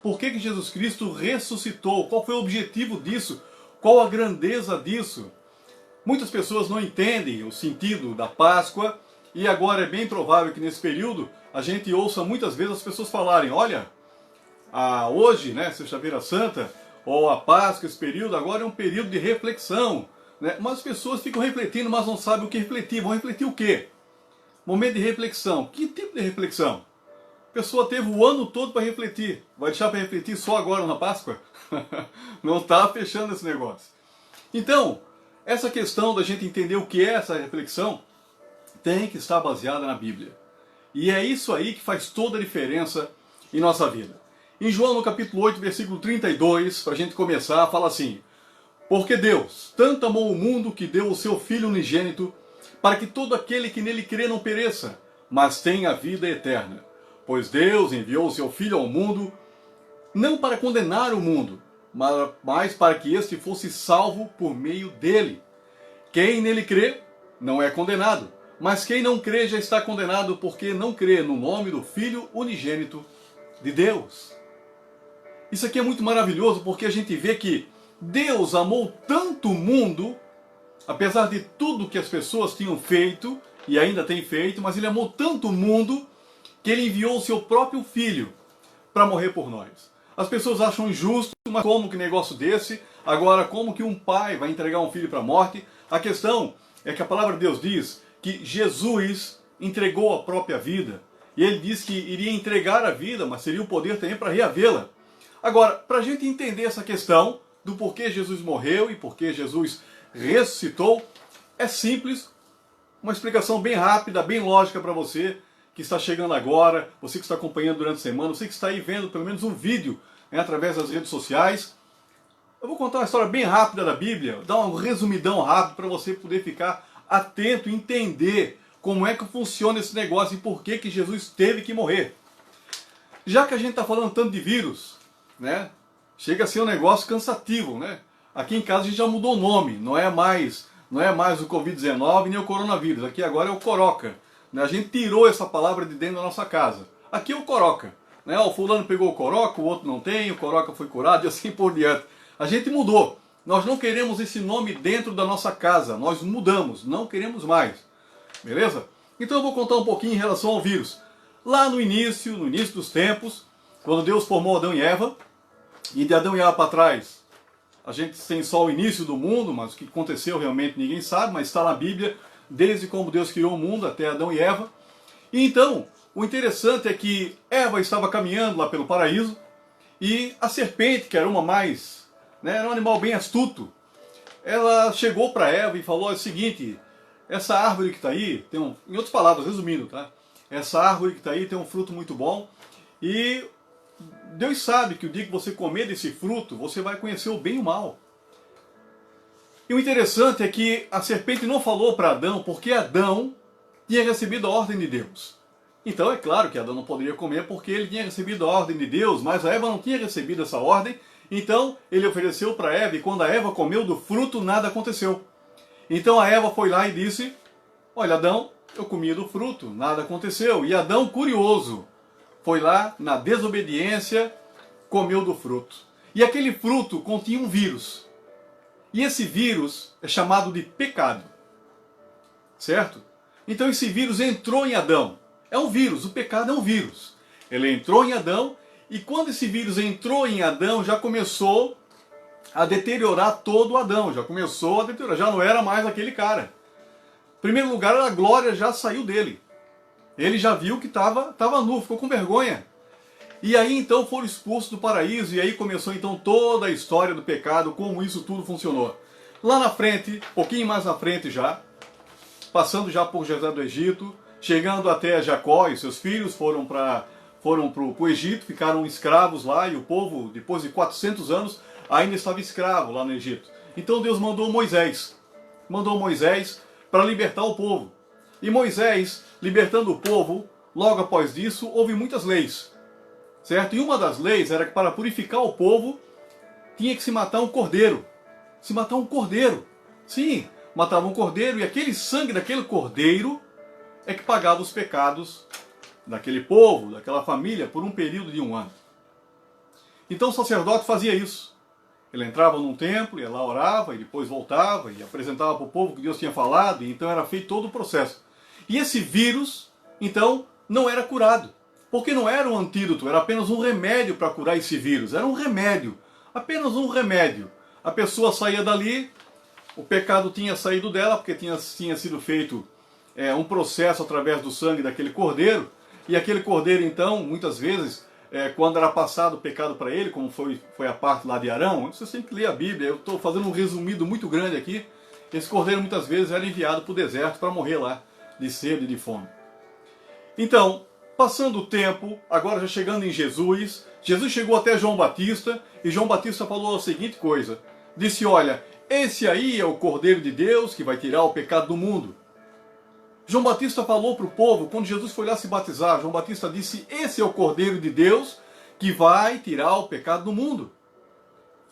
por que que Jesus Cristo ressuscitou, qual foi o objetivo disso, qual a grandeza disso. Muitas pessoas não entendem o sentido da Páscoa, e agora é bem provável que nesse período a gente ouça muitas vezes as pessoas falarem, olha, hoje, né, Sexta-feira Santa, ou a Páscoa, esse período agora é um período de reflexão, né? Mas as pessoas ficam refletindo, mas não sabem o que refletir. Vão refletir o quê? Momento de reflexão. Que tipo de reflexão? A pessoa teve o ano todo para refletir. Vai deixar para refletir só agora na Páscoa? Não está fechando esse negócio. Então, essa questão da gente entender o que é essa reflexão tem que estar baseada na Bíblia. E é isso aí que faz toda a diferença em nossa vida. Em João, no capítulo 8, versículo 32, para a gente começar, fala assim: porque Deus tanto amou o mundo que deu o seu Filho unigênito, para que todo aquele que nele crê não pereça, mas tenha a vida eterna. Pois Deus enviou o seu Filho ao mundo, não para condenar o mundo, mas para que este fosse salvo por meio dele. Quem nele crê não é condenado, mas quem não crê já está condenado, porque não crê no nome do Filho unigênito de Deus. Isso aqui é muito maravilhoso, porque a gente vê que Deus amou tanto o mundo, apesar de tudo que as pessoas tinham feito, e ainda tem feito, mas Ele amou tanto o mundo, que Ele enviou o seu próprio Filho para morrer por nós. As pessoas acham injusto, mas como que negócio desse? Agora, como que um pai vai entregar um filho para a morte? A questão é que a palavra de Deus diz que Jesus entregou a própria vida. E Ele disse que iria entregar a vida, mas seria o poder também para reavê-la. Agora, para a gente entender essa questão do porquê Jesus morreu e porquê Jesus ressuscitou, é simples, uma explicação bem rápida, bem lógica para você que está chegando agora, você que está acompanhando durante a semana, você que está aí vendo pelo menos um vídeo, né, através das redes sociais. Eu vou contar uma história bem rápida da Bíblia, dar um resumidão rápido para você poder ficar atento e entender como é que funciona esse negócio e por que que Jesus teve que morrer. Já que a gente está falando tanto de vírus, né, chega a ser um negócio cansativo, né? Aqui em casa a gente já mudou o nome, não é mais o Covid-19 nem o coronavírus, aqui agora é o Coroca. Né? A gente tirou essa palavra de dentro da nossa casa. Aqui é o Coroca. Né? O fulano pegou o Coroca, o outro não tem, o Coroca foi curado e assim por diante. A gente mudou. Nós não queremos esse nome dentro da nossa casa, nós mudamos, não queremos mais. Beleza? Então eu vou contar um pouquinho em relação ao vírus. Lá no início dos tempos, quando Deus formou Adão e Eva, e de Adão e Eva para trás, a gente tem só o início do mundo, mas o que aconteceu realmente ninguém sabe, mas está na Bíblia, desde como Deus criou o mundo até Adão e Eva. E então, o interessante é que Eva estava caminhando lá pelo paraíso, e a serpente, que era uma mais, né, era um animal bem astuto, ela chegou para Eva e falou o seguinte: essa árvore que está aí, em outras palavras, resumindo, tá? Essa árvore que está aí tem um fruto muito bom, e Deus sabe que o dia que você comer desse fruto, você vai conhecer o bem e o mal. E o interessante é que a serpente não falou para Adão, porque Adão tinha recebido a ordem de Deus. Então é claro que Adão não poderia comer porque ele tinha recebido a ordem de Deus, mas a Eva não tinha recebido essa ordem, então ele ofereceu para Eva, e quando a Eva comeu do fruto, nada aconteceu. Então a Eva foi lá e disse: olha, Adão, eu comi do fruto, nada aconteceu. E Adão, curioso, foi lá, na desobediência, comeu do fruto. E aquele fruto continha um vírus. E esse vírus é chamado de pecado. Certo? Então esse vírus entrou em Adão. É um vírus, o pecado é um vírus. Ele entrou em Adão, e quando esse vírus entrou em Adão, já começou a deteriorar todo o Adão. Já começou a deteriorar, já não era mais aquele cara. Em primeiro lugar, a glória já saiu dele. Ele já viu que estava nu, ficou com vergonha. E aí então foram expulsos do paraíso, e aí começou então toda a história do pecado, como isso tudo funcionou. Lá na frente, um pouquinho mais na frente já, passando já por José do Egito, chegando até Jacó e seus filhos foram para o Egito, ficaram escravos lá, e o povo, depois de 400 anos, ainda estava escravo lá no Egito. Então Deus mandou Moisés para libertar o povo. E Moisés, libertando o povo, logo após isso, houve muitas leis. Certo? E uma das leis era que para purificar o povo, tinha que se matar um cordeiro. Se matar um cordeiro. Sim, matava um cordeiro, e aquele sangue daquele cordeiro é que pagava os pecados daquele povo, daquela família, por um período de 1 ano. Então o sacerdote fazia isso. Ele entrava num templo, ia lá, orava, e depois voltava e apresentava para o povo o que Deus tinha falado, e então era feito todo o processo. E esse vírus, então, não era curado. Porque não era um antídoto, era apenas um remédio para curar esse vírus. Era um remédio, apenas um remédio. A pessoa saía dali, o pecado tinha saído dela, porque tinha sido feito um processo através do sangue daquele cordeiro, e aquele cordeiro, então, muitas vezes, quando era passado o pecado para ele, como foi a parte lá de Arão, você tem que ler a Bíblia, eu estou fazendo um resumido muito grande aqui, esse cordeiro muitas vezes era enviado para o deserto para morrer lá, de sede e de fome. Então, passando o tempo, agora já chegando em Jesus, Jesus chegou até João Batista, e João Batista falou a seguinte coisa, disse, olha, esse aí é o Cordeiro de Deus que vai tirar o pecado do mundo. João Batista falou para o povo, quando Jesus foi lá se batizar, João Batista disse, esse é o Cordeiro de Deus que vai tirar o pecado do mundo.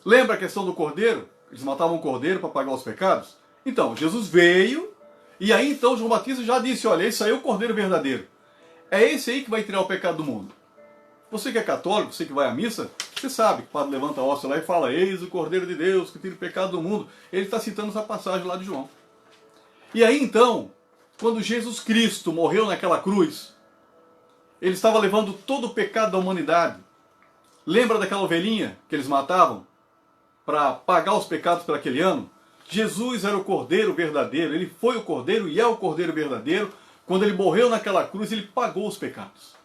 Lembra a questão do cordeiro? Eles matavam o cordeiro para pagar os pecados? Então, Jesus veio, e aí então João Batista já disse, olha, esse aí é o Cordeiro verdadeiro. É esse aí que vai tirar o pecado do mundo. Você que é católico, você que vai à missa, você sabe que o padre levanta a hóstia lá e fala, eis o Cordeiro de Deus que tira o pecado do mundo. Ele está citando essa passagem lá de João. E aí então, quando Jesus Cristo morreu naquela cruz, ele estava levando todo o pecado da humanidade. Lembra daquela ovelhinha que eles matavam para pagar os pecados por aquele ano? Jesus era o Cordeiro verdadeiro, ele foi o Cordeiro e é o Cordeiro verdadeiro. Quando ele morreu naquela cruz, ele pagou os pecados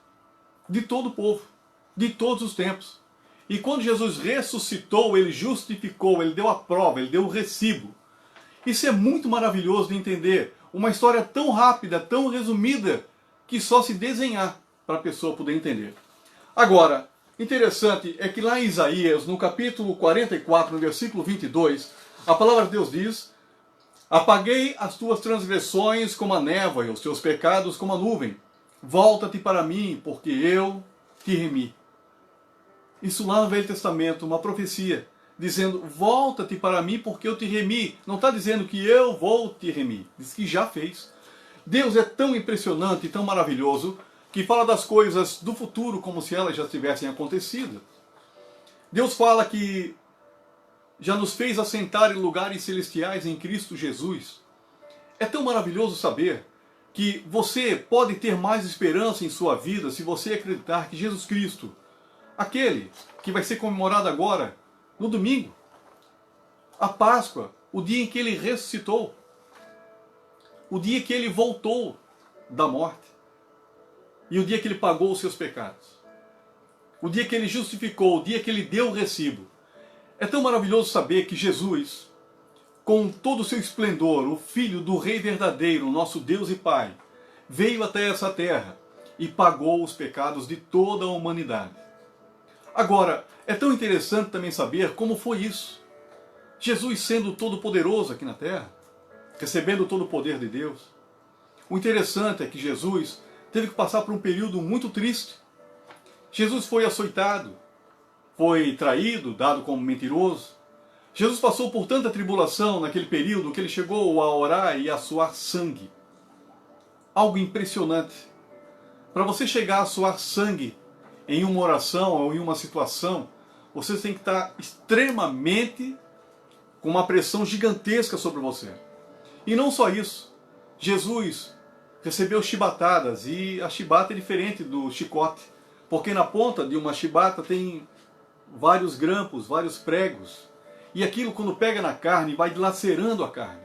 de todo o povo, de todos os tempos. E quando Jesus ressuscitou, ele justificou, ele deu a prova, ele deu o recibo. Isso é muito maravilhoso de entender. Uma história tão rápida, tão resumida, que só se desenhar para a pessoa poder entender. Agora, interessante é que lá em Isaías, no capítulo 44, no versículo 22, a palavra de Deus diz, apaguei as tuas transgressões como a névoa e os teus pecados como a nuvem. Volta-te para mim, porque eu te remi. Isso lá no Velho Testamento, uma profecia, dizendo, volta-te para mim, porque eu te remi. Não está dizendo que eu vou te remir, diz que já fez. Deus é tão impressionante e tão maravilhoso, que fala das coisas do futuro como se elas já tivessem acontecido. Deus fala que já nos fez assentar em lugares celestiais em Cristo Jesus. É tão maravilhoso saber que você pode ter mais esperança em sua vida se você acreditar que Jesus Cristo, aquele que vai ser comemorado agora, no domingo, a Páscoa, o dia em que ele ressuscitou, o dia que ele voltou da morte, e o dia que ele pagou os seus pecados, o dia que ele justificou, o dia que ele deu o recibo. É tão maravilhoso saber que Jesus, com todo o seu esplendor, o Filho do Rei verdadeiro, nosso Deus e Pai, veio até essa terra e pagou os pecados de toda a humanidade. Agora, é tão interessante também saber como foi isso. Jesus sendo todo-poderoso aqui na terra, recebendo todo o poder de Deus. O interessante é que Jesus teve que passar por um período muito triste. Jesus foi açoitado, foi traído, dado como mentiroso. Jesus passou por tanta tribulação naquele período que ele chegou a orar e a suar sangue. Algo impressionante. Para você chegar a suar sangue em uma oração ou em uma situação, você tem que estar extremamente com uma pressão gigantesca sobre você. E não só isso. Jesus recebeu chibatadas, e a chibata é diferente do chicote, porque na ponta de uma chibata tem vários grampos, vários pregos, e aquilo quando pega na carne vai dilacerando a carne.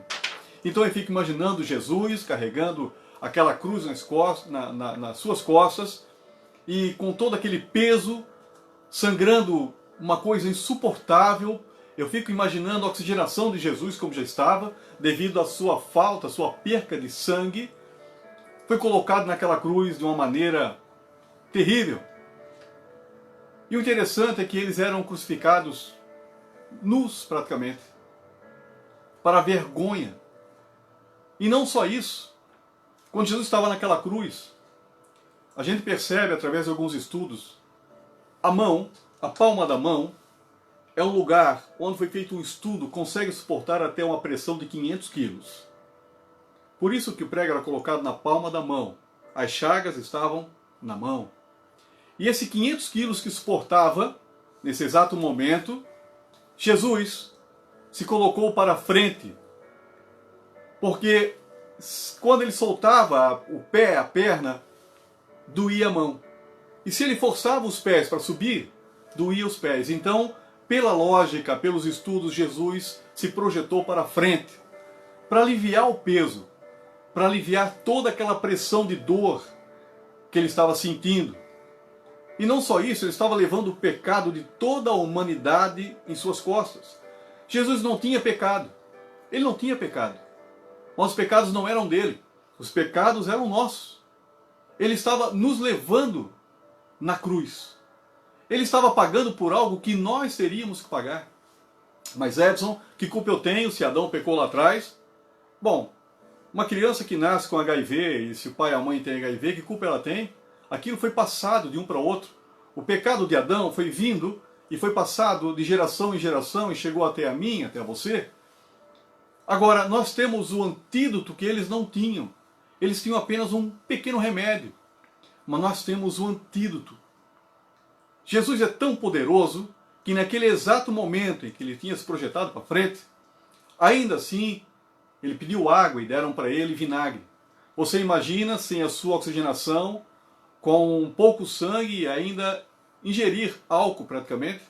Então eu fico imaginando Jesus carregando aquela cruz nas suas costas, e com todo aquele peso, sangrando uma coisa insuportável. Eu fico imaginando a oxigenação de Jesus como já estava, devido à sua falta, à sua perca de sangue. Foi colocado naquela cruz de uma maneira terrível. E o interessante é que eles eram crucificados nus praticamente, para a vergonha. E não só isso, quando Jesus estava naquela cruz, a gente percebe através de alguns estudos, a mão, a palma da mão, é um lugar onde foi feito um estudo, consegue suportar até uma pressão de 500 quilos. Por isso que o prego era colocado na palma da mão. As chagas estavam na mão. E esse 500 quilos que suportava, nesse exato momento, Jesus se colocou para frente, porque quando ele soltava o pé, a perna, doía a mão. E se ele forçava os pés para subir, doía os pés. Então, pela lógica, pelos estudos, Jesus se projetou para frente, para aliviar o peso, para aliviar toda aquela pressão de dor que ele estava sentindo. E não só isso, ele estava levando o pecado de toda a humanidade em suas costas. Jesus não tinha pecado. Ele não tinha pecado. Mas os pecados não eram dele. Os pecados eram nossos. Ele estava nos levando na cruz. Ele estava pagando por algo que nós teríamos que pagar. Mas Edson, que culpa eu tenho se Adão pecou lá atrás? Bom, uma criança que nasce com HIV, e se o pai e a mãe têm HIV, que culpa ela tem? Aquilo foi passado de um para o outro. O pecado de Adão foi vindo e foi passado de geração em geração e chegou até a mim, até a você. Agora, nós temos o antídoto que eles não tinham. Eles tinham apenas um pequeno remédio. Mas nós temos o antídoto. Jesus é tão poderoso que naquele exato momento em que ele tinha se projetado para frente, ainda assim, ele pediu água e deram para ele vinagre. Você imagina, sem a sua oxigenação, com pouco sangue e ainda ingerir álcool praticamente?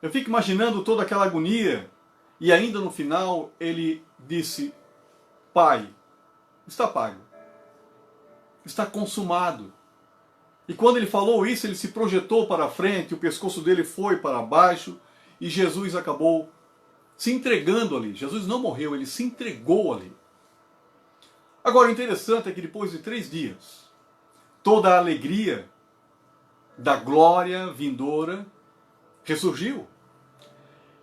Eu fico imaginando toda aquela agonia. E ainda no final ele disse: Pai, está pago, está consumado. E quando ele falou isso, ele se projetou para a frente, o pescoço dele foi para baixo e Jesus acabou se entregando ali. Jesus não morreu, ele se entregou ali. Agora o interessante é que depois de 3 dias, toda a alegria da glória vindoura ressurgiu.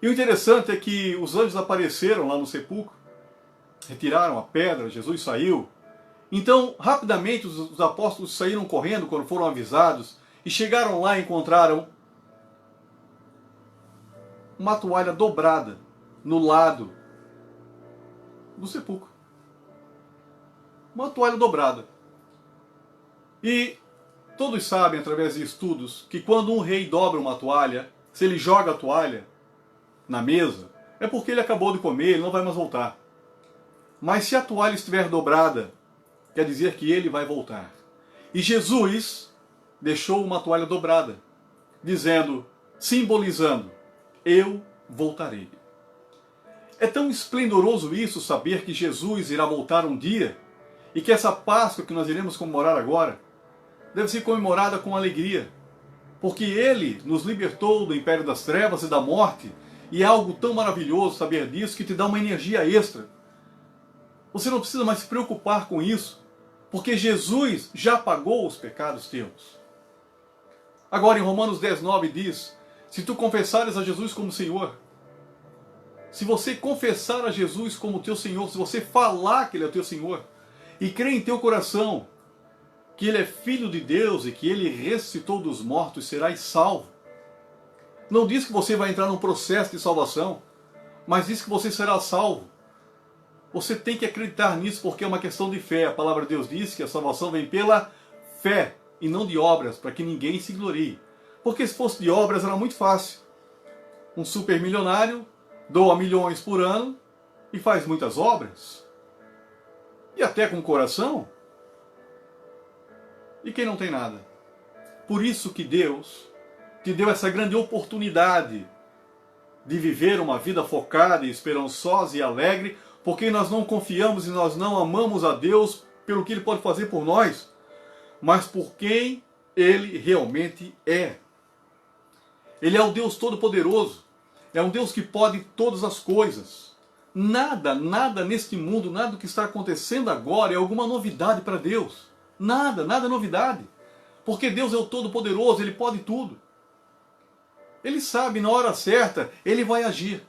E o interessante é que os anjos apareceram lá no sepulcro, retiraram a pedra, Jesus saiu. Então, rapidamente, os apóstolos saíram correndo quando foram avisados e chegaram lá e encontraram uma toalha dobrada no lado do sepulcro. Uma toalha dobrada. E todos sabem, através de estudos, que quando um rei dobra uma toalha, se ele joga a toalha na mesa, é porque ele acabou de comer, ele não vai mais voltar. Mas se a toalha estiver dobrada, quer dizer que ele vai voltar. E Jesus deixou uma toalha dobrada, dizendo, simbolizando, eu voltarei. É tão esplendoroso isso, saber que Jesus irá voltar um dia, e que essa Páscoa que nós iremos comemorar agora, deve ser comemorada com alegria, porque Ele nos libertou do império das trevas e da morte, e é algo tão maravilhoso saber disso que te dá uma energia extra. Você não precisa mais se preocupar com isso, porque Jesus já pagou os pecados teus. Agora em Romanos 10:9 diz, se tu confessares a Jesus como Senhor, se você confessar a Jesus como teu Senhor, se você falar que Ele é teu Senhor, e crer em teu coração que Ele é Filho de Deus e que Ele ressuscitou dos mortos, serás salvo. Não diz que você vai entrar num processo de salvação, mas diz que você será salvo. Você tem que acreditar nisso porque é uma questão de fé. A palavra de Deus diz que a salvação vem pela fé e não de obras, para que ninguém se glorie. Porque se fosse de obras era muito fácil. Um supermilionário doa milhões por ano e faz muitas obras. E até com o coração. E quem não tem nada? Por isso que Deus te deu essa grande oportunidade de viver uma vida focada e esperançosa e alegre, porque nós não confiamos e nós não amamos a Deus pelo que Ele pode fazer por nós, mas por quem Ele realmente é. Ele é o Deus Todo-Poderoso, é um Deus que pode todas as coisas. Nada neste mundo, nada do que está acontecendo agora é alguma novidade para Deus. Nada é novidade. Porque Deus é o Todo-Poderoso, Ele pode tudo. Ele sabe, na hora certa, Ele vai agir,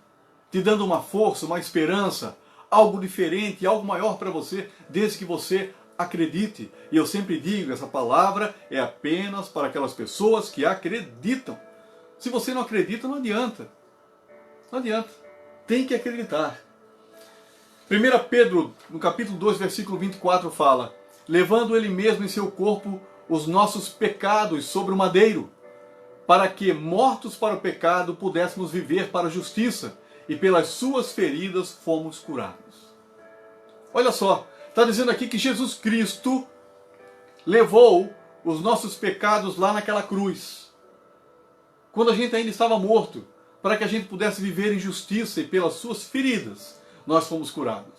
te dando uma força, uma esperança, algo diferente, algo maior para você, desde que você acredite. E eu sempre digo, essa palavra é apenas para aquelas pessoas que acreditam. Se você não acredita, não adianta. Não adianta. Tem que acreditar. 1 Pedro, no capítulo 2, versículo 24, fala, levando Ele mesmo em seu corpo os nossos pecados sobre o madeiro, para que, mortos para o pecado, pudéssemos viver para a justiça, e pelas suas feridas fomos curados. Olha só, está dizendo aqui que Jesus Cristo levou os nossos pecados lá naquela cruz, quando a gente ainda estava morto, para que a gente pudesse viver em justiça, e pelas suas feridas nós fomos curados.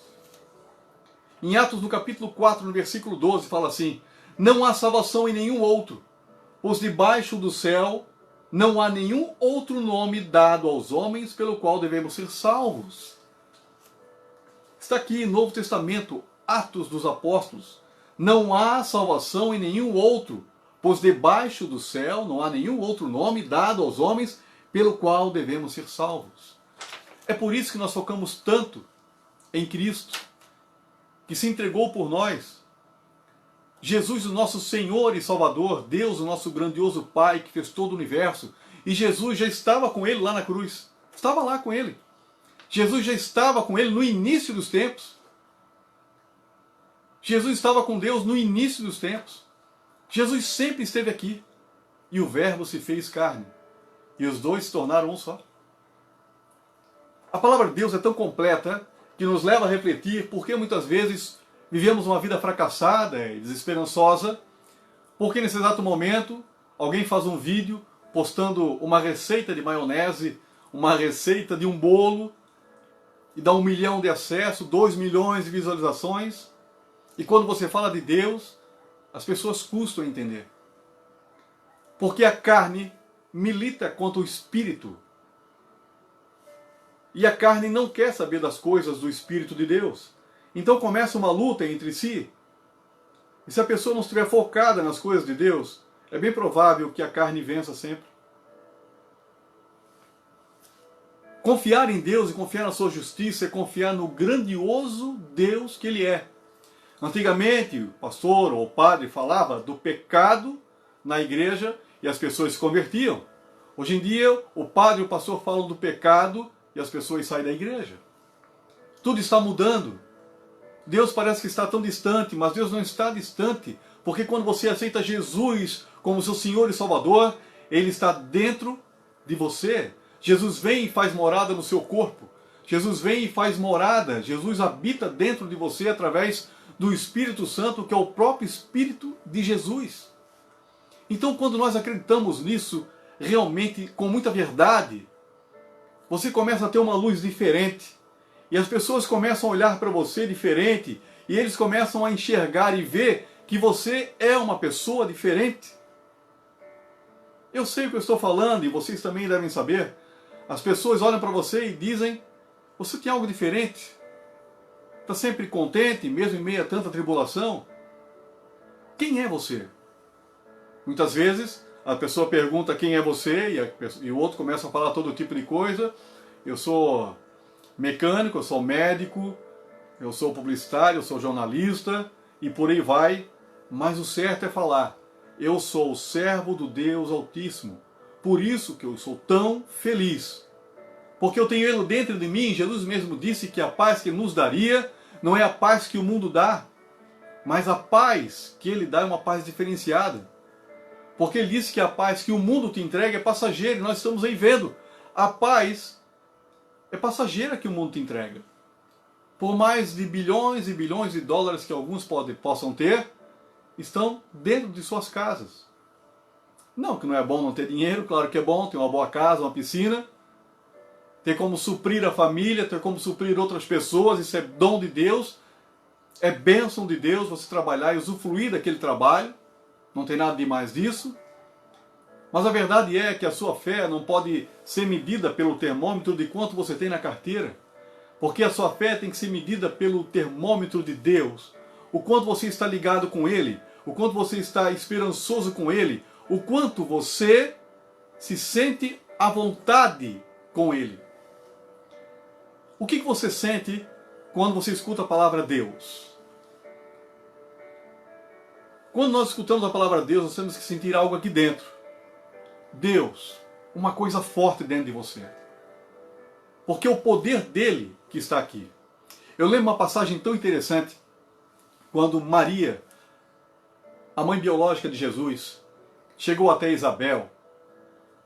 Em Atos no capítulo 4, no versículo 12, fala assim: não há salvação em nenhum outro, pois debaixo do céu não há nenhum outro nome dado aos homens pelo qual devemos ser salvos. Está aqui no Novo Testamento, Atos dos Apóstolos. Não há salvação em nenhum outro, pois debaixo do céu não há nenhum outro nome dado aos homens pelo qual devemos ser salvos. É por isso que nós focamos tanto em Cristo, que se entregou por nós. Jesus, o nosso Senhor e Salvador, Deus, o nosso grandioso Pai, que fez todo o universo, e Jesus já estava com ele lá na cruz. Estava lá com ele. Jesus já estava com ele no início dos tempos. Jesus estava com Deus no início dos tempos. Jesus sempre esteve aqui. E o Verbo se fez carne. E os dois se tornaram um só. A palavra de Deus é tão completa que nos leva a refletir porque muitas vezes vivemos uma vida fracassada e desesperançosa, porque nesse exato momento alguém faz um vídeo postando uma receita de maionese, uma receita de um bolo, e dá 1 milhão de acessos, 2 milhões de visualizações, e quando você fala de Deus, as pessoas custam a entender. Porque a carne milita contra o espírito, e a carne não quer saber das coisas do Espírito de Deus. Então começa uma luta entre si. E se a pessoa não estiver focada nas coisas de Deus, é bem provável que a carne vença sempre. Confiar em Deus e confiar na sua justiça é confiar no grandioso Deus que Ele é. Antigamente, o pastor ou o padre falava do pecado na igreja e as pessoas se convertiam. Hoje em dia, o padre e o pastor falam do pecado e as pessoas saem da igreja. Tudo está mudando. Deus parece que está tão distante, mas Deus não está distante, porque quando você aceita Jesus como seu Senhor e Salvador, Ele está dentro de você. Jesus vem e faz morada no seu corpo. Jesus vem e faz morada. Jesus habita dentro de você através do Espírito Santo, que é o próprio Espírito de Jesus. Então, quando nós acreditamos nisso, realmente, com muita verdade, você começa a ter uma luz diferente. E as pessoas começam a olhar para você diferente. E eles começam a enxergar e ver que você é uma pessoa diferente. Eu sei o que eu estou falando e vocês também devem saber. As pessoas olham para você e dizem: você tem algo diferente? Está sempre contente, mesmo em meio a tanta tribulação? Quem é você? Muitas vezes a pessoa pergunta quem é você e o outro começa a falar todo tipo de coisa. Eu sou mecânico, eu sou médico, eu sou publicitário, eu sou jornalista e por aí vai. Mas o certo é falar: eu sou o servo do Deus Altíssimo. Por isso que eu sou tão feliz. Porque eu tenho Ele dentro de mim. Jesus mesmo disse que a paz que Ele nos daria não é a paz que o mundo dá, mas a paz que Ele dá é uma paz diferenciada. Porque Ele disse que a paz que o mundo te entrega é passageira, e nós estamos aí vendo. A paz é passageira que o mundo te entrega. Por mais de bilhões e bilhões de dólares que alguns possam ter, estão dentro de suas casas. Não que não é bom não ter dinheiro, claro que é bom, ter uma boa casa, uma piscina, ter como suprir a família, ter como suprir outras pessoas, isso é dom de Deus, é bênção de Deus você trabalhar e usufruir daquele trabalho, não tem nada de mais disso. Mas a verdade é que a sua fé não pode ser medida pelo termômetro de quanto você tem na carteira, porque a sua fé tem que ser medida pelo termômetro de Deus, o quanto você está ligado com Ele, o quanto você está esperançoso com Ele, o quanto você se sente à vontade com Ele. O que você sente quando você escuta a palavra Deus? Quando nós escutamos a palavra Deus, nós temos que sentir algo aqui dentro. Deus, uma coisa forte dentro de você. Porque é o poder dele que está aqui. Eu lembro uma passagem tão interessante, quando Maria, a mãe biológica de Jesus, chegou até Isabel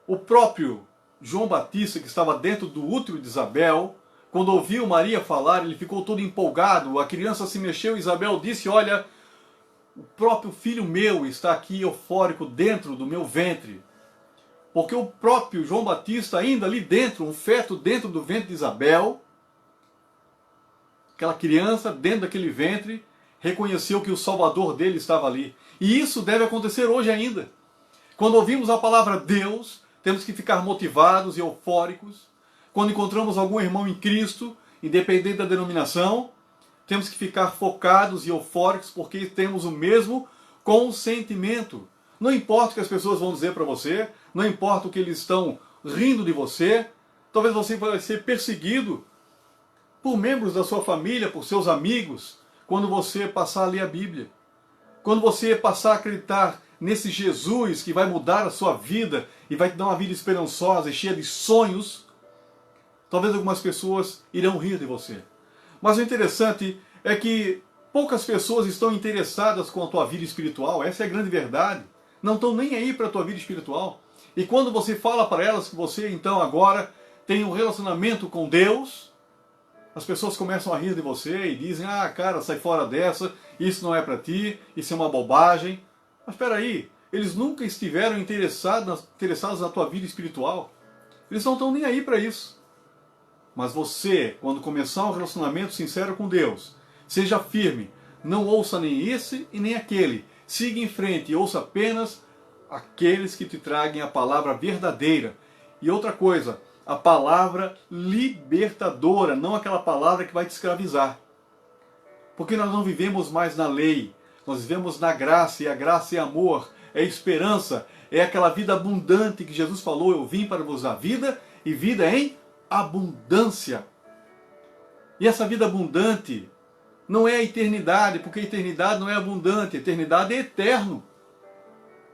O próprio João Batista, que estava dentro do útero de Isabel, quando ouviu Maria falar, ele ficou todo empolgado, a criança se mexeu, Isabel disse, olha, o próprio filho meu está aqui eufórico dentro do meu ventre. Porque o próprio João Batista, ainda ali dentro, um feto dentro do ventre de Isabel, aquela criança dentro daquele ventre, reconheceu que o Salvador dele estava ali. E isso deve acontecer hoje ainda. Quando ouvimos a palavra Deus, temos que ficar motivados e eufóricos. Quando encontramos algum irmão em Cristo, independente da denominação, temos que ficar focados e eufóricos porque temos o mesmo consentimento. Não importa o que as pessoas vão dizer para você, não importa o que eles estão rindo de você, talvez você vai ser perseguido por membros da sua família, por seus amigos, quando você passar a ler a Bíblia. Quando você passar a acreditar nesse Jesus que vai mudar a sua vida e vai te dar uma vida esperançosa e cheia de sonhos, talvez algumas pessoas irão rir de você. Mas o interessante é que poucas pessoas estão interessadas com a tua vida espiritual, essa é a grande verdade. Não estão nem aí para a tua vida espiritual. E quando você fala para elas que você então agora tem um relacionamento com Deus, as pessoas começam a rir de você e dizem, ah cara, sai fora dessa, isso não é para ti, isso é uma bobagem. Mas espera aí, eles nunca estiveram interessados na tua vida espiritual. Eles não estão nem aí para isso. Mas você, quando começar um relacionamento sincero com Deus, seja firme, não ouça nem esse e nem aquele. Siga em frente e ouça apenas aqueles que te tragam a palavra verdadeira. E outra coisa, a palavra libertadora, não aquela palavra que vai te escravizar. Porque nós não vivemos mais na lei, nós vivemos na graça, e a graça é amor, é esperança, é aquela vida abundante que Jesus falou, eu vim para vos dar vida e vida em abundância. E essa vida abundante não é a eternidade, porque a eternidade não é abundante, a eternidade é eterno.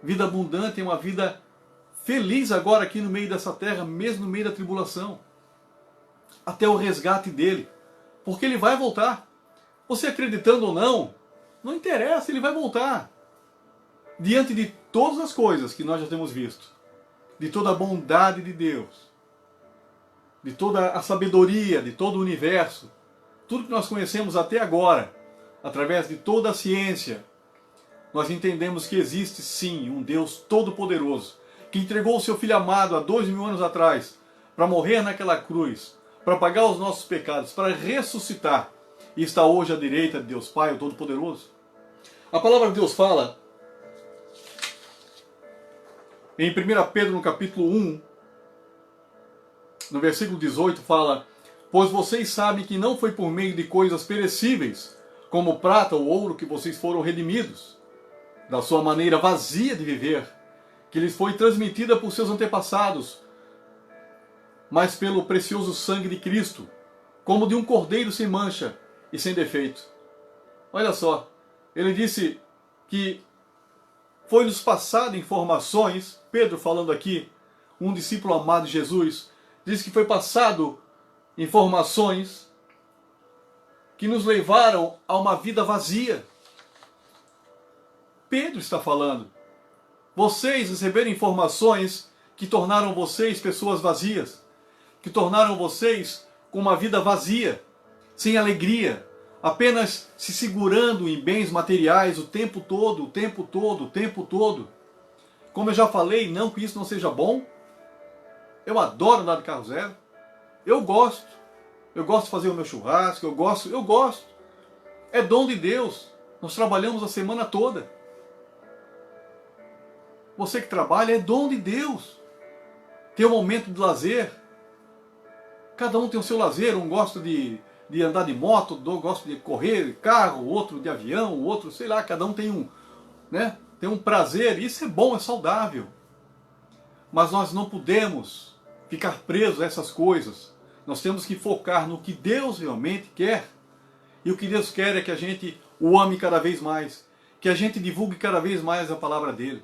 Vida abundante é uma vida feliz agora aqui no meio dessa terra, mesmo no meio da tribulação. Até o resgate dele. Porque ele vai voltar. Você acreditando ou não, não interessa, ele vai voltar. Diante de todas as coisas que nós já temos visto, de toda a bondade de Deus, de toda a sabedoria, de todo o universo, tudo que nós conhecemos até agora, através de toda a ciência, nós entendemos que existe sim um Deus todo-poderoso, que entregou o seu Filho amado há 2000 anos atrás, para morrer naquela cruz, para pagar os nossos pecados, para ressuscitar, e está hoje à direita de Deus Pai, o Todo-Poderoso. A palavra de Deus fala, em 1 Pedro, no capítulo 1, no versículo 18, fala, pois vocês sabem que não foi por meio de coisas perecíveis, como prata ou ouro, que vocês foram redimidos, da sua maneira vazia de viver, que lhes foi transmitida por seus antepassados, mas pelo precioso sangue de Cristo, como de um cordeiro sem mancha e sem defeito. Olha só, ele disse que foi-nos passado informações, Pedro falando aqui, um discípulo amado de Jesus, diz que foi passado informações que nos levaram a uma vida vazia. Pedro está falando. Vocês receberam informações que tornaram vocês pessoas vazias, que tornaram vocês com uma vida vazia, sem alegria, apenas se segurando em bens materiais o tempo todo, o tempo todo, o tempo todo. Como eu já falei, não que isso não seja bom. Eu adoro andar de carro zero. Eu gosto de fazer o meu churrasco, eu gosto. É dom de Deus. Nós trabalhamos a semana toda. Você que trabalha, é dom de Deus. Ter um momento de lazer. Cada um tem o seu lazer, um gosta de andar de moto, outro gosta de correr de carro, outro de avião, outro, sei lá, cada um tem um prazer, isso é bom, é saudável. Mas nós não podemos ficar presos a essas coisas. Nós temos que focar no que Deus realmente quer. E o que Deus quer é que a gente o ame cada vez mais, que a gente divulgue cada vez mais a palavra dele.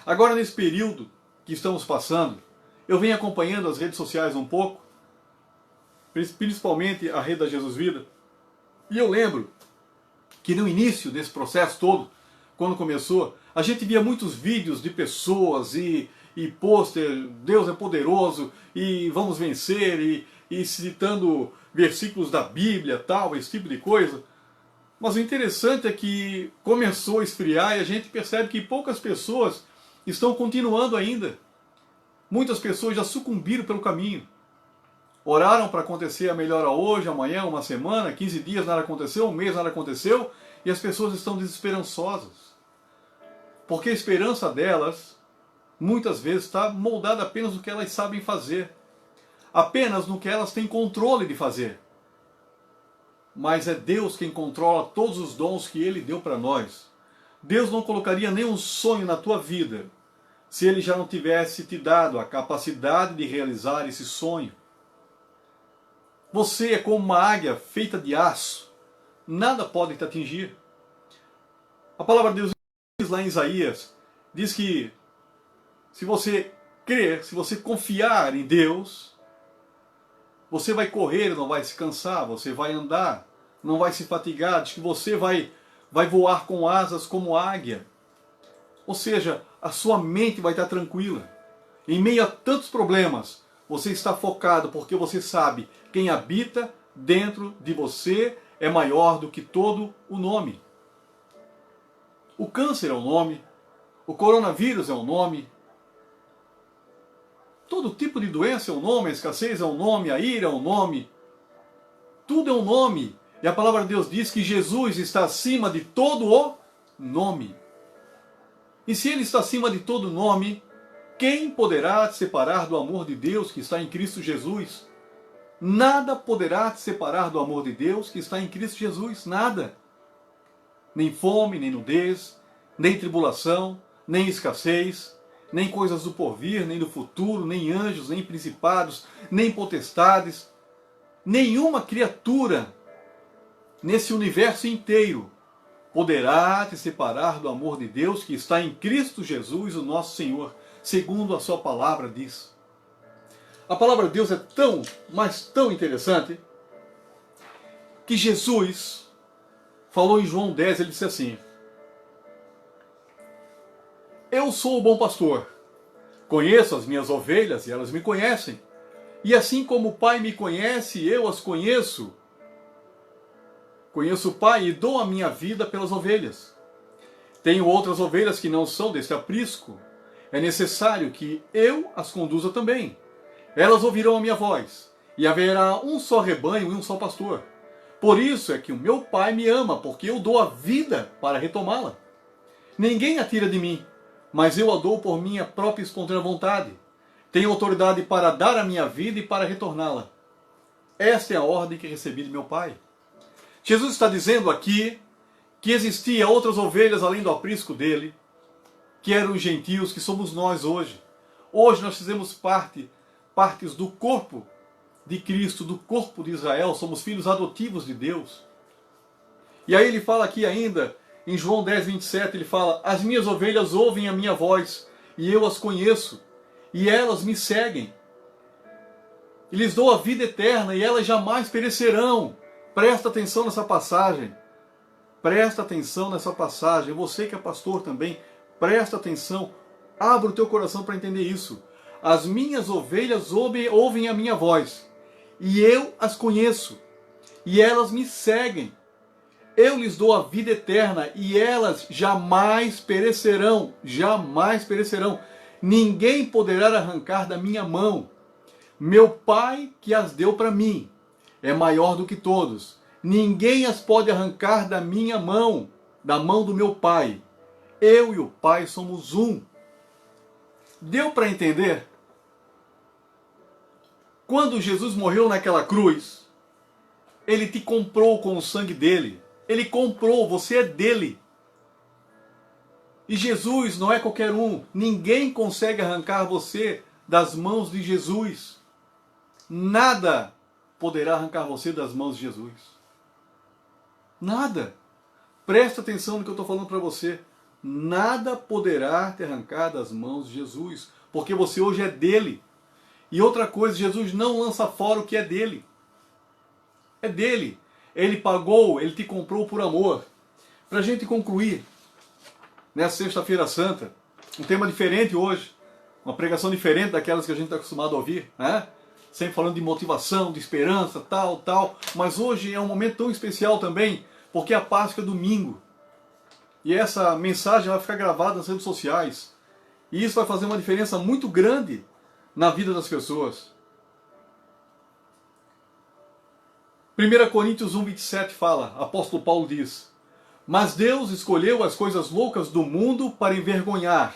Agora, nesse período que estamos passando, eu venho acompanhando as redes sociais um pouco, principalmente a rede da Jesus Vida, e eu lembro que no início desse processo todo, quando começou, a gente via muitos vídeos de pessoas e e pôster, Deus é poderoso e vamos vencer, e citando versículos da Bíblia, tal, esse tipo de coisa. Mas o interessante é que começou a esfriar e a gente percebe que poucas pessoas estão continuando ainda. Muitas pessoas já sucumbiram pelo caminho. Oraram para acontecer a melhora hoje, amanhã, uma semana, 15 dias, nada aconteceu, um mês, nada aconteceu, e as pessoas estão desesperançosas. Porque a esperança delas, muitas vezes, está moldada apenas no que elas sabem fazer. Apenas no que elas têm controle de fazer. Mas é Deus quem controla todos os dons que Ele deu para nós. Deus não colocaria nenhum sonho na tua vida se Ele já não tivesse te dado a capacidade de realizar esse sonho. Você é como uma águia feita de aço. Nada pode te atingir. A palavra de Deus diz lá em Isaías, diz que se você crer, se você confiar em Deus, você vai correr, não vai se cansar, você vai andar, não vai se fatigar, diz que você vai voar com asas como águia. Ou seja, a sua mente vai estar tranquila. Em meio a tantos problemas, você está focado porque você sabe quem habita dentro de você é maior do que todo o nome. O câncer é um nome, o coronavírus é um nome, todo tipo de doença é um nome, a escassez é um nome, a ira é um nome, tudo é um nome. E a palavra de Deus diz que Jesus está acima de todo o nome. E se Ele está acima de todo nome, quem poderá te separar do amor de Deus que está em Cristo Jesus? Nada poderá te separar do amor de Deus que está em Cristo Jesus. Nada. Nem fome, nem nudez, nem tribulação, nem escassez, nem coisas do porvir, nem do futuro, nem anjos, nem principados, nem potestades. Nenhuma criatura nesse universo inteiro poderá te separar do amor de Deus que está em Cristo Jesus, o nosso Senhor, segundo a sua palavra diz. A palavra de Deus é tão, mas tão interessante, que Jesus falou em João 10, ele disse assim: eu sou o bom pastor, conheço as minhas ovelhas e elas me conhecem, e assim como o Pai me conhece, eu as conheço. Conheço o Pai e dou a minha vida pelas ovelhas. Tenho outras ovelhas que não são deste aprisco. É necessário que eu as conduza também. Elas ouvirão a minha voz, e haverá um só rebanho e um só pastor. Por isso é que o meu Pai me ama, porque eu dou a vida para retomá-la. Ninguém a tira de mim, mas eu a dou por minha própria espontânea vontade. Tenho autoridade para dar a minha vida e para retorná-la. Esta é a ordem que recebi de meu Pai. Jesus está dizendo aqui que existia outras ovelhas além do aprisco dele, que eram os gentios, que somos nós hoje. Hoje nós fizemos partes do corpo de Cristo, do corpo de Israel, somos filhos adotivos de Deus. E aí ele fala aqui ainda, em João 10, 27, ele fala: as minhas ovelhas ouvem a minha voz, e eu as conheço, e elas me seguem. E lhes dou a vida eterna, e elas jamais perecerão. Presta atenção nessa passagem. Presta atenção nessa passagem. Você que é pastor também, presta atenção. Abra o teu coração para entender isso. As minhas ovelhas ouvem a minha voz, e eu as conheço, e elas me seguem. Eu lhes dou a vida eterna, e elas jamais perecerão. Jamais perecerão. Ninguém poderá arrancar da minha mão. Meu Pai que as deu para mim é maior do que todos. Ninguém as pode arrancar da minha mão, da mão do meu Pai. Eu e o Pai somos um. Deu para entender? Quando Jesus morreu naquela cruz, Ele te comprou com o sangue dele. Ele comprou, você é dele. E Jesus não é qualquer um. Ninguém consegue arrancar você das mãos de Jesus. Nada poderá arrancar você das mãos de Jesus. Nada. Presta atenção no que eu estou falando para você. Nada poderá te arrancar das mãos de Jesus, porque você hoje é dele. E outra coisa, Jesus não lança fora o que é dele. É dele. Ele pagou, ele te comprou por amor. Para a gente concluir, nessa Sexta-feira Santa, um tema diferente hoje. Uma pregação diferente daquelas que a gente está acostumado a ouvir, né? Sempre falando de motivação, de esperança, tal. Mas hoje é um momento tão especial também, porque a Páscoa é domingo. E essa mensagem vai ficar gravada nas redes sociais. E isso vai fazer uma diferença muito grande na vida das pessoas. 1 Coríntios 1:27 fala, apóstolo Paulo diz: mas Deus escolheu as coisas loucas do mundo para envergonhar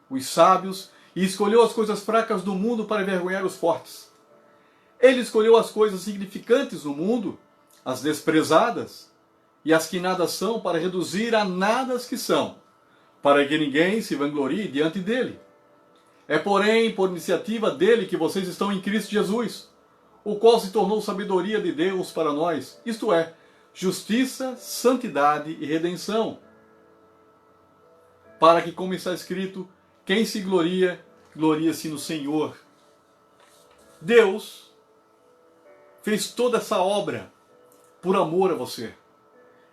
os sábios, e escolheu as coisas fracas do mundo para envergonhar os fortes. Ele escolheu as coisas significantes do mundo, as desprezadas, e as que nada são, para reduzir a nada as que são, para que ninguém se vanglorie diante dele. É, porém, por iniciativa dele que vocês estão em Cristo Jesus, o qual se tornou sabedoria de Deus para nós, isto é, justiça, santidade e redenção. Para que, como está escrito, quem se gloria, gloria-se no Senhor. Deus fez toda essa obra por amor a você.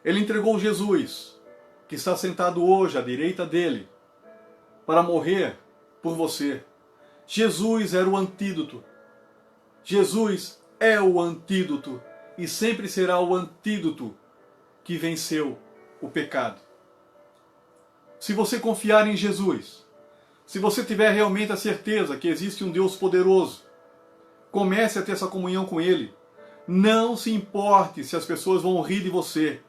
Ele entregou Jesus, que está sentado hoje à direita dele, para morrer por você. Jesus era o antídoto. Jesus é o antídoto e sempre será o antídoto que venceu o pecado. Se você confiar em Jesus, se você tiver realmente a certeza que existe um Deus poderoso, comece a ter essa comunhão com Ele. Não se importe se as pessoas vão rir de você.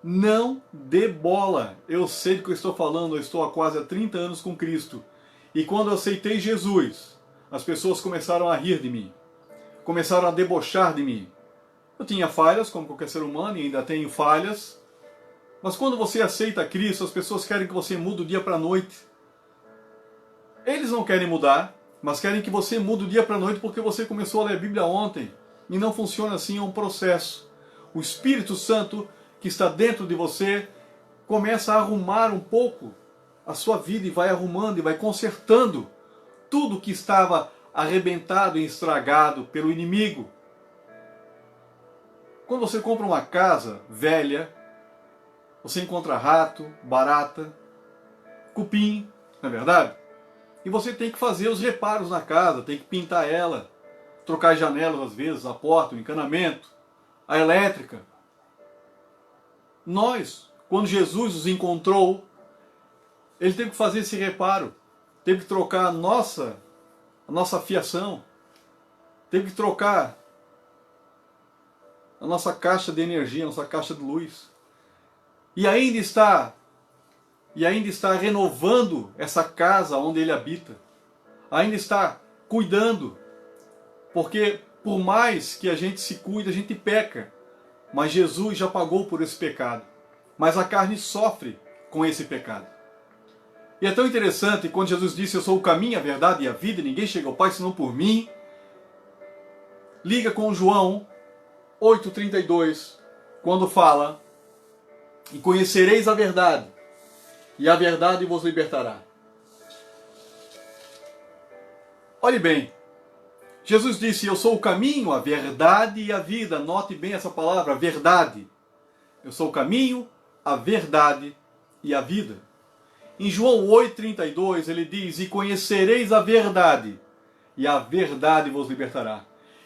Não dê bola. Eu sei do que eu estou falando, eu estou há quase 30 anos com Cristo. E quando eu aceitei Jesus, as pessoas começaram a rir de mim. Começaram a debochar de mim. Eu tinha falhas, como qualquer ser humano, e ainda tenho falhas. Mas quando você aceita Cristo, as pessoas querem que você mude do dia para a noite. Eles não querem mudar, mas querem que você mude do dia para a noite porque você começou a ler a Bíblia ontem. E não funciona assim, é um processo. O Espírito Santo que está dentro de você começa a arrumar um pouco a sua vida e vai arrumando e vai consertando tudo que estava arrebentado e estragado pelo inimigo. Quando você compra uma casa velha, você encontra rato, barata, cupim, não é verdade? E você tem que fazer os reparos na casa, tem que pintar ela, trocar as janelas às vezes, a porta, o encanamento, a elétrica. Nós, quando Jesus nos encontrou, Ele teve que fazer esse reparo, teve que trocar a nossa fiação, teve que trocar a nossa caixa de energia, a nossa caixa de luz. E ainda está renovando essa casa onde Ele habita. Ainda está cuidando. Porque por mais que a gente se cuide, a gente peca. Mas Jesus já pagou por esse pecado. Mas a carne sofre com esse pecado. E é tão interessante quando Jesus disse: eu sou o caminho, a verdade e a vida, e ninguém chega ao Pai senão por mim. Liga com João 8,32, quando fala: e conhecereis a verdade, e a verdade vos libertará. Olhe bem, Jesus disse: eu sou o caminho, a verdade e a vida. Note bem essa palavra, verdade. Eu sou o caminho, a verdade e a vida. Em João 8,32 ele diz: e conhecereis a verdade, e a verdade vos libertará.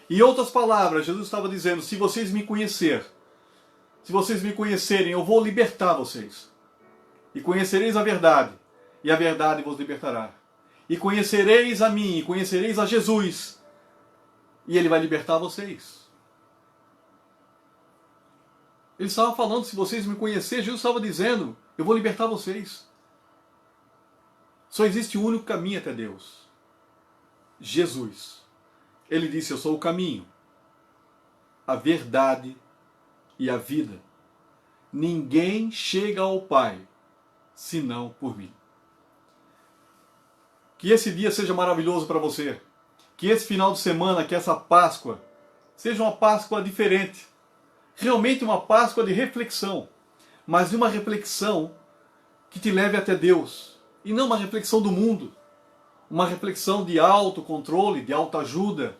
Em outras palavras, Jesus estava dizendo: se vocês me conhecerem, eu vou libertar vocês. E conhecereis a verdade, e a verdade vos libertará. E conhecereis a mim, e conhecereis a Jesus, e Ele vai libertar vocês. Ele estava falando: se vocês me conhecerem, Jesus estava dizendo: eu vou libertar vocês. Só existe um único caminho até Deus: Jesus. Ele disse: eu sou o caminho, a verdade e a vida. Ninguém chega ao Pai senão por mim. Que esse dia seja maravilhoso para você. Que esse final de semana, que essa Páscoa, seja uma Páscoa diferente. Realmente uma Páscoa de reflexão. Mas de uma reflexão que te leve até Deus. E não uma reflexão do mundo. Uma reflexão de autocontrole, de autoajuda.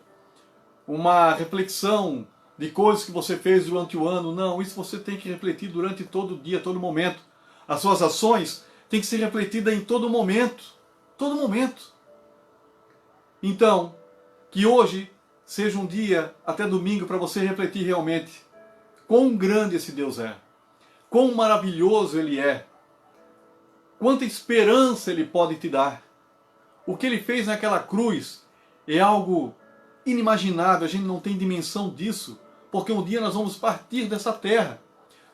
Uma reflexão de coisas que você fez durante o ano. Não, isso você tem que refletir durante todo o dia, todo momento. As suas ações têm que ser refletidas em todo momento. Todo momento. Então, que hoje seja um dia, até domingo, para você refletir realmente quão grande esse Deus é, quão maravilhoso Ele é, quanta esperança Ele pode te dar. O que Ele fez naquela cruz é algo inimaginável, a gente não tem dimensão disso, porque um dia nós vamos partir dessa terra,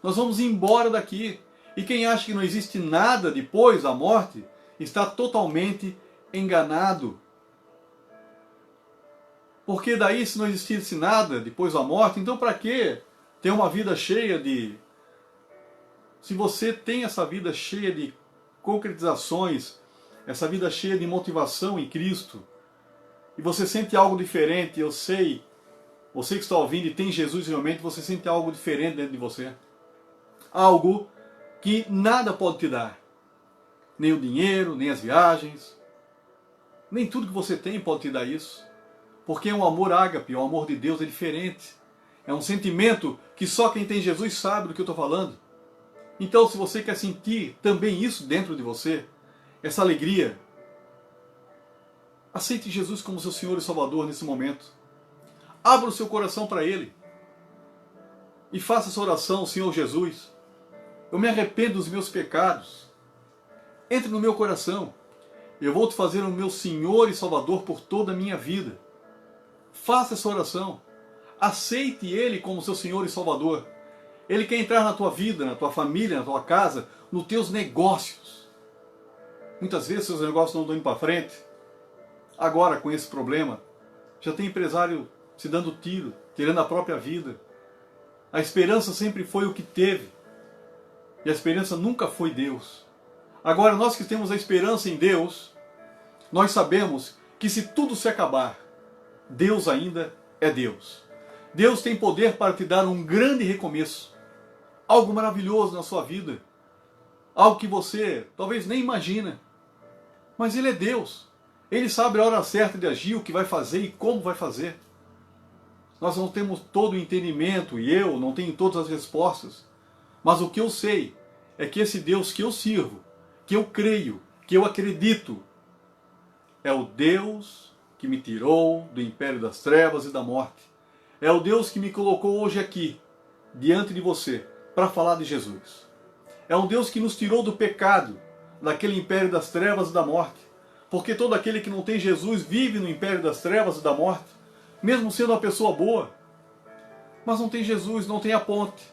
nós vamos embora daqui, e quem acha que não existe nada depois da morte, está totalmente enganado. Porque daí, se não existisse nada depois da morte, então para que ter uma vida cheia de... Se você tem essa vida cheia de concretizações, essa vida cheia de motivação em Cristo, e você sente algo diferente, eu sei, você que está ouvindo e tem Jesus realmente, você sente algo diferente dentro de você. Algo que nada pode te dar. Nem o dinheiro, nem as viagens, nem tudo que você tem pode te dar isso. Porque é um amor ágape, o amor de Deus é diferente. É um sentimento que só quem tem Jesus sabe do que eu estou falando. Então, se você quer sentir também isso dentro de você, essa alegria, aceite Jesus como seu Senhor e Salvador nesse momento. Abra o seu coração para Ele. E faça essa oração: Senhor Jesus, eu me arrependo dos meus pecados. Entre no meu coração. Eu vou te fazer o meu Senhor e Salvador por toda a minha vida. Faça essa oração. Aceite Ele como seu Senhor e Salvador. Ele quer entrar na tua vida, na tua família, na tua casa, nos teus negócios. Muitas vezes seus negócios não estão indo para frente. Agora, com esse problema, já tem empresário se dando tiro, tirando a própria vida. A esperança sempre foi o que teve. E a esperança nunca foi Deus. Agora, nós que temos a esperança em Deus, nós sabemos que se tudo se acabar, Deus ainda é Deus. Deus tem poder para te dar um grande recomeço. Algo maravilhoso na sua vida. Algo que você talvez nem imagina. Mas Ele é Deus. Ele sabe a hora certa de agir, o que vai fazer e como vai fazer. Nós não temos todo o entendimento, e eu não tenho todas as respostas. Mas o que eu sei é que esse Deus que eu sirvo, que eu creio, que eu acredito, é o Deus que me tirou do império das trevas e da morte. É o Deus que me colocou hoje aqui, diante de você, para falar de Jesus. É um Deus que nos tirou do pecado, daquele império das trevas e da morte. Porque todo aquele que não tem Jesus vive no império das trevas e da morte, mesmo sendo uma pessoa boa. Mas não tem Jesus, não tem a ponte.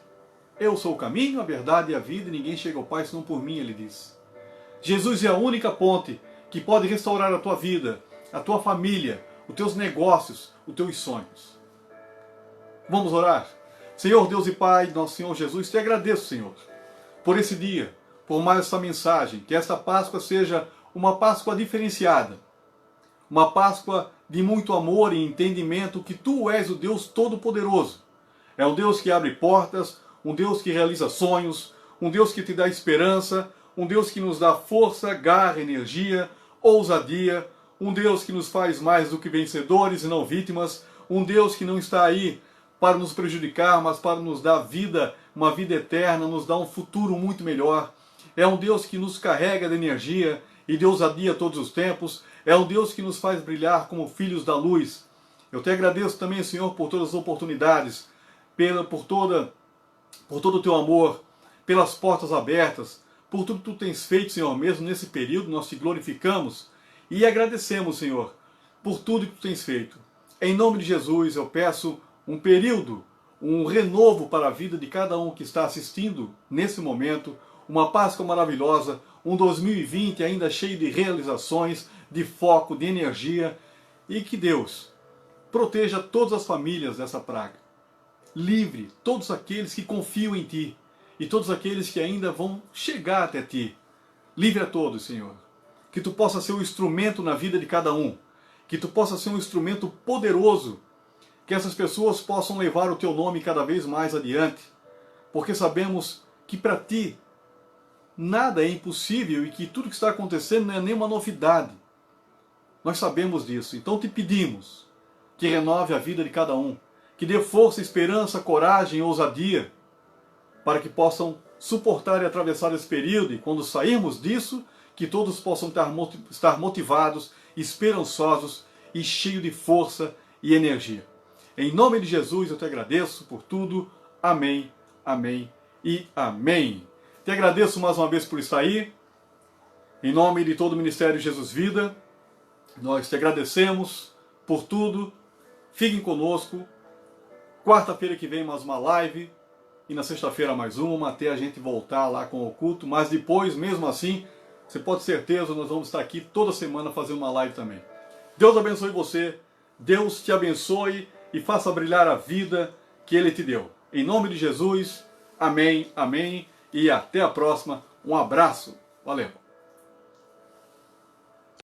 Eu sou o caminho, a verdade e a vida, e ninguém chega ao Pai senão por mim, Ele diz. Jesus é a única ponte que pode restaurar a tua vida, a tua família, os teus negócios, os teus sonhos. Vamos orar? Senhor Deus e Pai, nosso Senhor Jesus, te agradeço, Senhor, por esse dia, por mais essa mensagem, que esta Páscoa seja uma Páscoa diferenciada, uma Páscoa de muito amor e entendimento que Tu és o Deus Todo-Poderoso. É um Deus que abre portas, um Deus que realiza sonhos, um Deus que te dá esperança, um Deus que nos dá força, garra, energia, ousadia, um Deus que nos faz mais do que vencedores e não vítimas, um Deus que não está aí para nos prejudicar, mas para nos dar vida, uma vida eterna, nos dar um futuro muito melhor. É um Deus que nos carrega de energia e de ousadia todos os tempos. É um Deus que nos faz brilhar como filhos da luz. Eu te agradeço também, Senhor, por todas as oportunidades, por todo o Teu amor, pelas portas abertas, por tudo que Tu tens feito, Senhor, mesmo nesse período nós te glorificamos e agradecemos, Senhor, por tudo que Tu tens feito. Em nome de Jesus eu peço um período, um renovo para a vida de cada um que está assistindo nesse momento, uma Páscoa maravilhosa, um 2020 ainda cheio de realizações, de foco, de energia, e que Deus proteja todas as famílias dessa praga. Livre todos aqueles que confiam em Ti e todos aqueles que ainda vão chegar até Ti. Livre a todos, Senhor. Que Tu possa ser um instrumento na vida de cada um, que Tu possa ser um instrumento poderoso, que essas pessoas possam levar o Teu nome cada vez mais adiante, porque sabemos que para Ti nada é impossível e que tudo que está acontecendo não é nenhuma novidade. Nós sabemos disso, então Te pedimos que renove a vida de cada um, que dê força, esperança, coragem, ousadia, para que possam suportar e atravessar esse período, e quando sairmos disso, que todos possam estar motivados, esperançosos e cheios de força e energia. Em nome de Jesus eu te agradeço por tudo. Amém, amém e amém. Te agradeço mais uma vez por estar aí. Em nome de todo o Ministério Jesus Vida, nós te agradecemos por tudo. Fiquem conosco. Quarta-feira que vem mais uma live. E na sexta-feira mais uma, até a gente voltar lá com o culto. Mas depois, mesmo assim, você pode ter certeza, nós vamos estar aqui toda semana fazendo uma live também. Deus abençoe você. Deus te abençoe e faça brilhar a vida que Ele te deu. Em nome de Jesus, amém, amém. E até a próxima. Um abraço. Valeu.